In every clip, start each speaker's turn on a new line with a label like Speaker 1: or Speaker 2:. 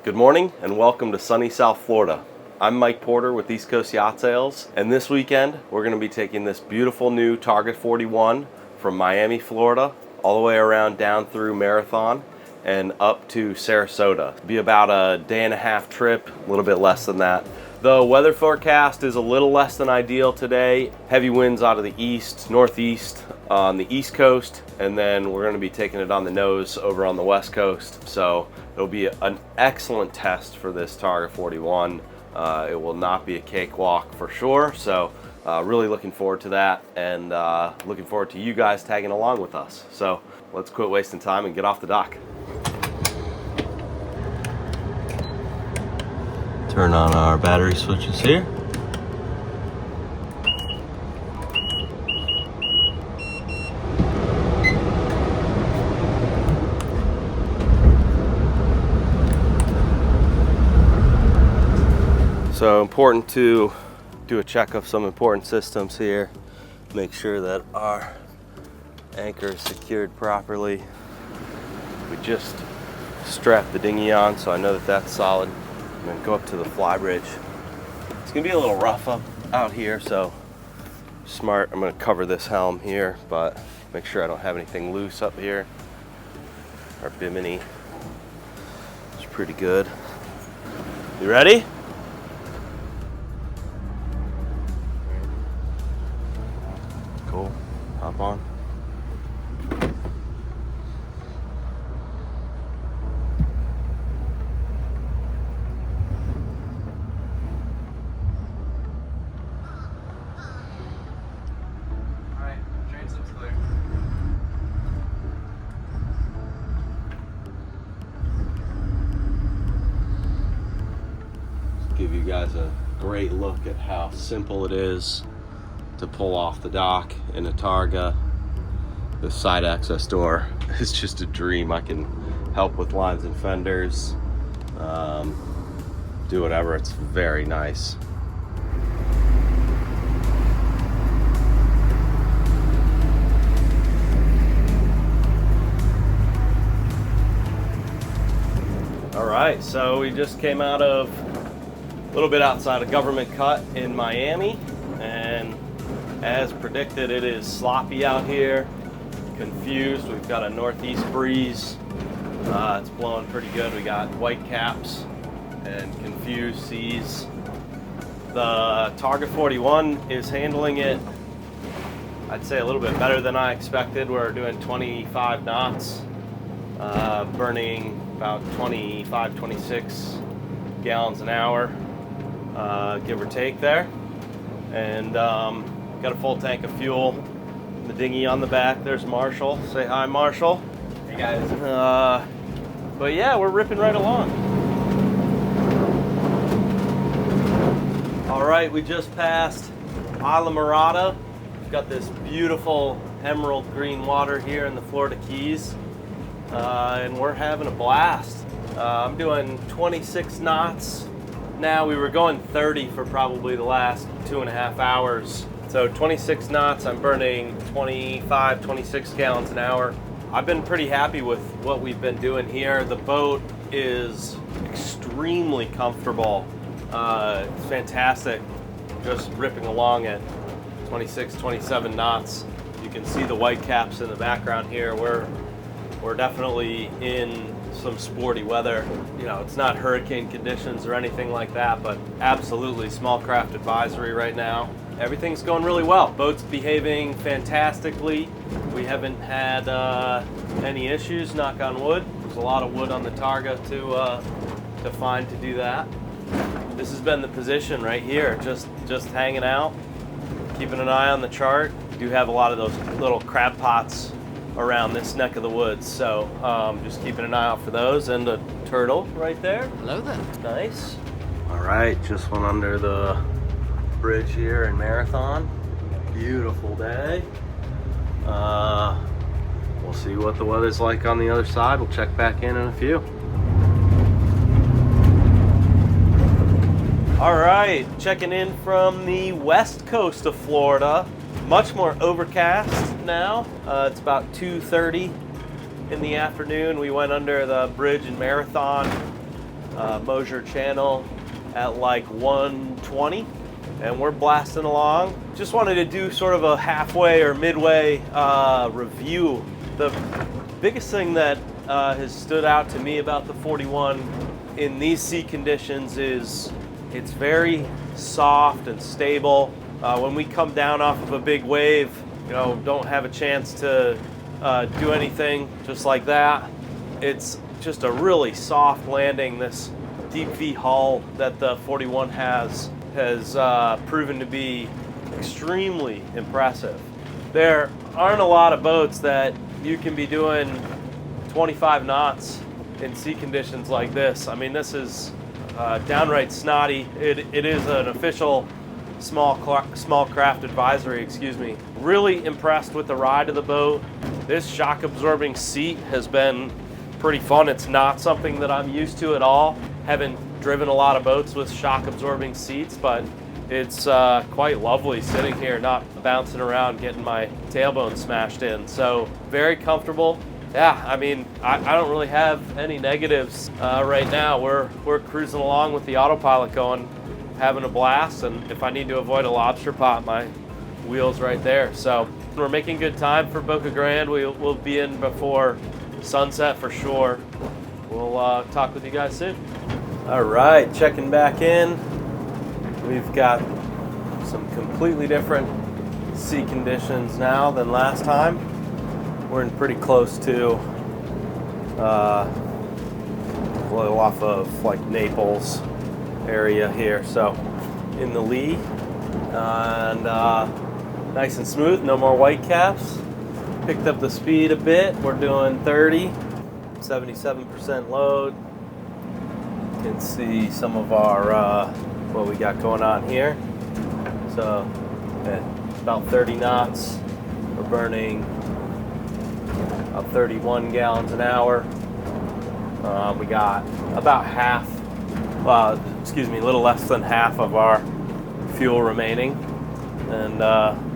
Speaker 1: Good morning and welcome to sunny South Florida. I'm Mike Porter with East Coast Yacht Sales, and this weekend we're going to be taking this beautiful new Targa 41 from Miami, Florida, all the way around down through Marathon and up to Sarasota. It'll be about a day-and-a-half trip, a little bit less than that. The weather forecast is a little less than ideal today. Heavy winds out of the east, northeast on the east coast, and then we're going to be taking it on the nose over on the west coast. So it'll be an excellent test for this Targa 41. It will not be a cakewalk for sure. So really looking forward to that, and looking forward to you guys tagging along with us. So let's quit wasting time and get off the dock. Turn on our battery switches here. So important to do a check of some important systems here. Make sure that our anchor is secured properly. We just strapped the dinghy on, so I know that that's solid. I'm gonna go up to the fly bridge. It's gonna be a little rough out here, so smart. I'm gonna cover this helm here, but make sure I don't have anything loose up here. Our bimini is pretty good. You ready? Cool. Hop on. Give you guys a great look at how simple it is to pull off the dock in a Targa. The side access door is just a dream. I can help with lines and fenders, do whatever. It's very nice. All right, so we just came out of a little bit outside of Government Cut in Miami, and as predicted, it is sloppy out here, confused. We've got a northeast breeze. It's blowing pretty good. We got white caps and confused seas. The Targa 41 is handling it, I'd say, a little bit better than I expected. We're doing 25 knots, burning about 25, 26 gallons an hour. Give or take there, and got a full tank of fuel. The dinghy on the back. There's Marshall. Say hi, Marshall.
Speaker 2: Hey guys.
Speaker 1: But yeah, we're ripping right along. All right, we just passed Isla Mirada. We've got this beautiful emerald green water here in the Florida Keys, and we're having a blast. I'm doing 26 knots. Now, we were going 30 for probably the last 2.5 hours. So 26 knots, I'm burning 25, 26 gallons an hour. I've been pretty happy with what we've been doing here. The boat is extremely comfortable. It's fantastic, just ripping along at 26, 27 knots. You can see the white caps in the background here. We're definitely in some sporty weather. You know, it's not hurricane conditions or anything like that, but absolutely small craft advisory right now. Everything's going really well. Boat's behaving fantastically. We haven't had any issues, knock on wood. There's a lot of wood on the Targa to find to do that. This has been the position right here, just hanging out, keeping an eye on the chart. We do have a lot of those little crab pots around this neck of the woods, so just keeping an eye out for those. And a turtle right there.
Speaker 2: Hello there.
Speaker 1: Nice. All right, just went under the bridge here in Marathon. Beautiful day. We'll see what the weather's like on the other side. We'll check back in a few. All right, checking in from the west coast of Florida. Much more overcast now. It's about 2:30 in the afternoon. We went under the bridge in Marathon. Mosier channel at like 120, and we're blasting along. Just wanted to do sort of a halfway or midway review. The biggest thing that has stood out to me about the 41 in these sea conditions is it's very soft and stable. When we come down off of a big wave, you know, don't have a chance to do anything just like that. It's just a really soft landing. This deep V hull that the 41 has proven to be extremely impressive. There aren't a lot of boats that you can be doing 25 knots in sea conditions like this. I mean, this is downright snotty. It is an official small craft advisory, excuse me. Really impressed with the ride of the boat. This shock absorbing seat has been pretty fun. It's not something that I'm used to at all. Haven't driven a lot of boats with shock absorbing seats, but it's quite lovely sitting here, not bouncing around, getting my tailbone smashed in. So very comfortable. Yeah, I mean, I don't really have any negatives right now. We're cruising along with the autopilot going, having a blast, and if I need to avoid a lobster pot, my wheel's right there. So we're making good time for Boca Grande. We'll be in before sunset for sure. We'll talk with you guys soon. All right, checking back in. We've got some completely different sea conditions now than last time. We're in pretty close to a little off of like Naples area here, so in the lee, and nice and smooth, no more white caps. Picked up the speed a bit. We're doing 30, 77% load. You can see some of our what we got going on here. So at about 30 knots, we're burning about 31 gallons an hour. We got about half, a little less than half of our fuel remaining. And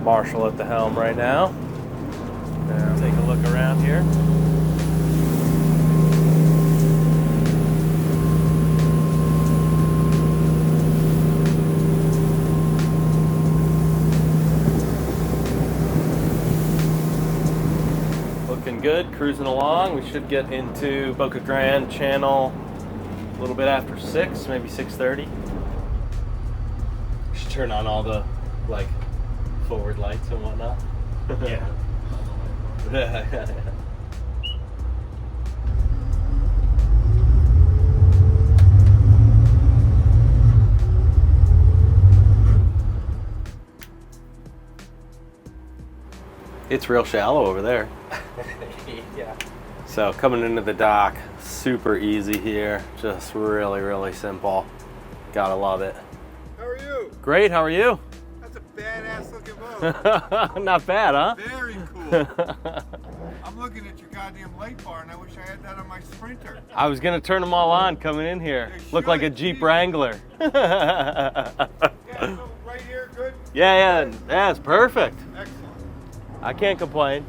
Speaker 1: Marshall at the helm right now. Take a look around here. Looking good, cruising along. We should get into Boca Grande channel a little bit after 6, maybe 6:30. We should turn on all the like forward lights and whatnot.
Speaker 2: Yeah.
Speaker 1: It's real shallow over there.
Speaker 2: Yeah.
Speaker 1: So coming into the dock, super easy here. Just really simple. Gotta love it.
Speaker 3: How are you?
Speaker 1: Great, how are you?
Speaker 3: That's a badass looking boat.
Speaker 1: Not bad, huh?
Speaker 3: Very cool. I'm looking at your goddamn light bar and I wish I had that on my Sprinter.
Speaker 1: I was gonna turn them all on coming in here.
Speaker 3: You
Speaker 1: Look like a
Speaker 3: should.
Speaker 1: Jeep Wrangler.
Speaker 3: Yeah, so right here, good?
Speaker 1: Yeah, it's perfect.
Speaker 3: Excellent.
Speaker 1: I can't complain.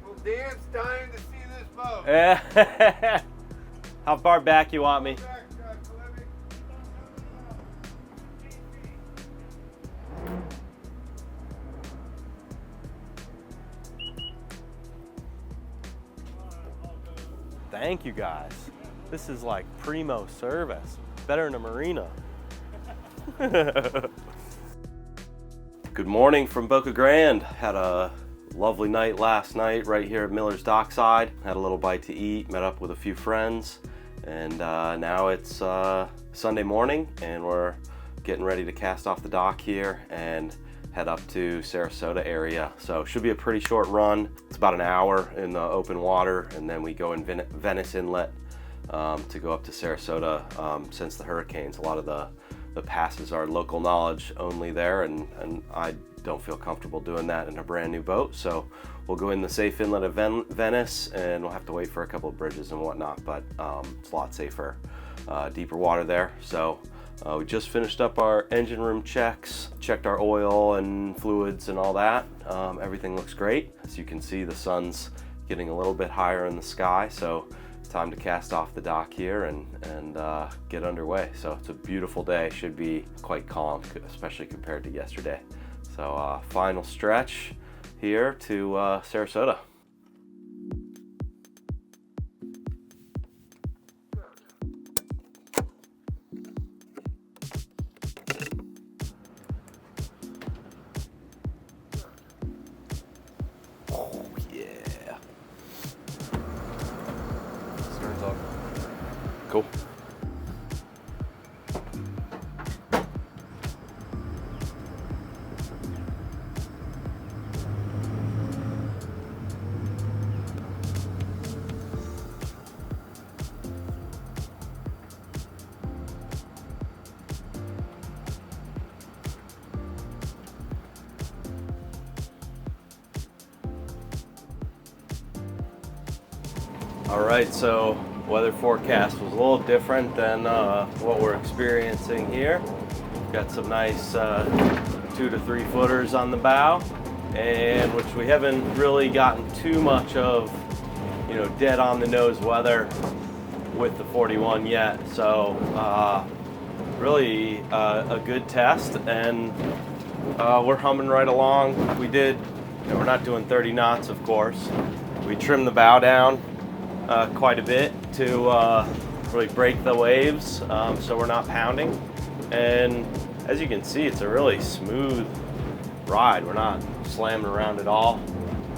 Speaker 3: Well, Dan's dying to see this boat.
Speaker 1: Yeah. How far back you want me?
Speaker 3: Back, Clevy.
Speaker 1: Thank you guys. This is like primo service. Better than a marina. Good morning from Boca Grande. Had a lovely night last night right here at Miller's Dockside. Had a little bite to eat, met up with a few friends, and now it's Sunday morning and we're getting ready to cast off the dock here and head up to Sarasota area. So should be a pretty short run. It's about an hour in the open water, and then we go in Venice Inlet to go up to Sarasota. Since the hurricanes, a lot of the passes are local knowledge only there, and I don't feel comfortable doing that in a brand new boat. So we'll go in the safe inlet of Venice, and we'll have to wait for a couple of bridges and whatnot, but it's a lot safer, deeper water there. So We just finished up our engine room checks, checked our oil and fluids and all that. Everything looks great. As you can see, the sun's getting a little bit higher in the sky, so it's time to cast off the dock here and get underway. So it's a beautiful day. Should be quite calm, especially compared to yesterday. So final stretch here to Sarasota. Cool. All right, so weather forecast was a little different than what we're experiencing here. We've got some nice 2 to 3 footers on the bow, and which we haven't really gotten too much of, dead on the nose weather with the 41 yet. So really a good test, and we're humming right along. We're not doing 30 knots, of course. We trimmed the bow down quite a bit to really break the waves, so we're not pounding. And as you can see, it's a really smooth ride. We're not slamming around at all.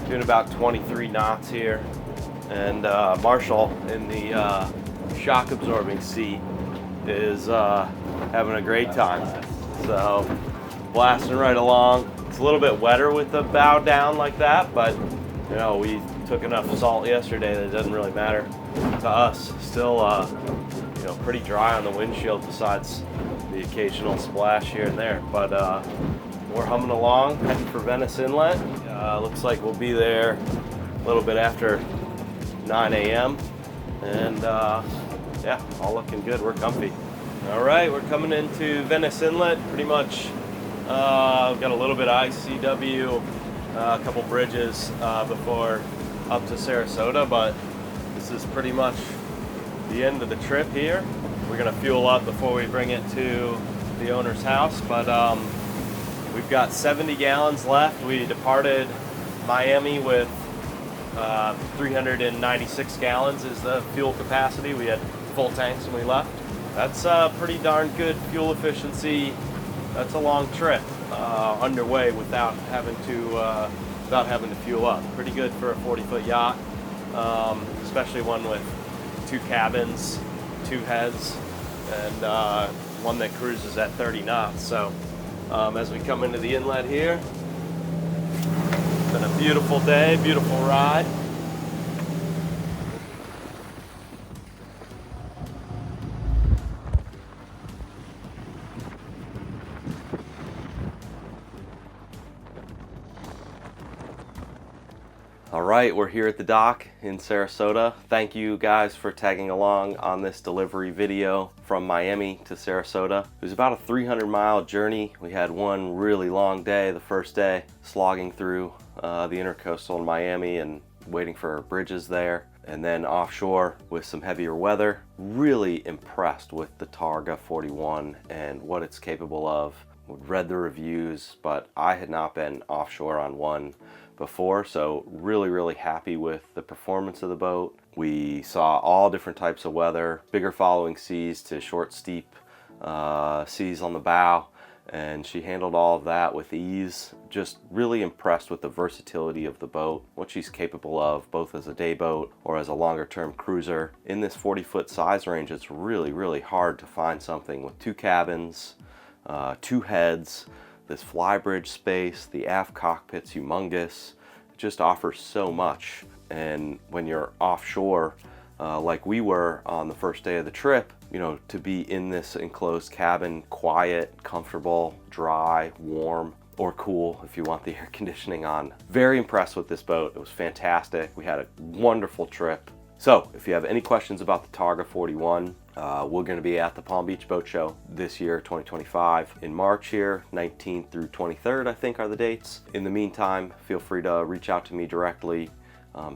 Speaker 1: Doing about 23 knots here. And Marshall in the shock absorbing seat is having a great time. So blasting right along. It's a little bit wetter with the bow down like that, but we took enough salt yesterday that it doesn't really matter to us. Still, pretty dry on the windshield besides the occasional splash here and there. But we're humming along, heading for Venice Inlet. Looks like we'll be there a little bit after 9 a.m. And yeah, all looking good. We're comfy. All right, we're coming into Venice Inlet. Pretty much, we've got a little bit of ICW. A couple bridges before up to Sarasota, but this is pretty much the end of the trip here. We're gonna fuel up before we bring it to the owner's house, but we've got 70 gallons left. We departed Miami with 396 gallons is the fuel capacity. We had full tanks when we left. That's pretty darn good fuel efficiency. That's a long trip underway without having to fuel up. Pretty good for a 40-foot yacht, especially one with 2 cabins, 2 heads, and one that cruises at 30 knots. So as we come into the inlet here, it's been a beautiful day, beautiful ride. All right, we're here at the dock in Sarasota. Thank you guys for tagging along on this delivery video from Miami to Sarasota. It was about a 300-mile journey. We had one really long day, the first day, slogging through the intercoastal in Miami and waiting for our bridges there. And then offshore with some heavier weather. Really impressed with the Targa 41 and what it's capable of. Read the reviews, but I had not been offshore on one before, so really happy with the performance of the boat. We saw all different types of weather, bigger following seas to short steep seas on the bow, and she handled all of that with ease. Just really impressed with the versatility of the boat, what she's capable of both as a day boat or as a longer term cruiser. In this 40-foot size range, it's really hard to find something with 2 cabins, 2 heads, this flybridge space, the aft cockpit's humongous. It just offers so much. And when you're offshore, like we were on the first day of the trip, to be in this enclosed cabin, quiet, comfortable, dry, warm, or cool if you want the air conditioning on. Very impressed with this boat. It was fantastic. We had a wonderful trip. So if you have any questions about the Targa 41, we're going to be at the Palm Beach Boat Show this year, 2025, in March here, 19th through 23rd, I think are the dates. In the meantime, feel free to reach out to me directly,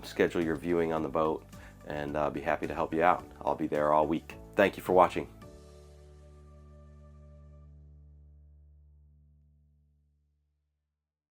Speaker 1: schedule your viewing on the boat, and be happy to help you out. I'll be there all week. Thank you for watching.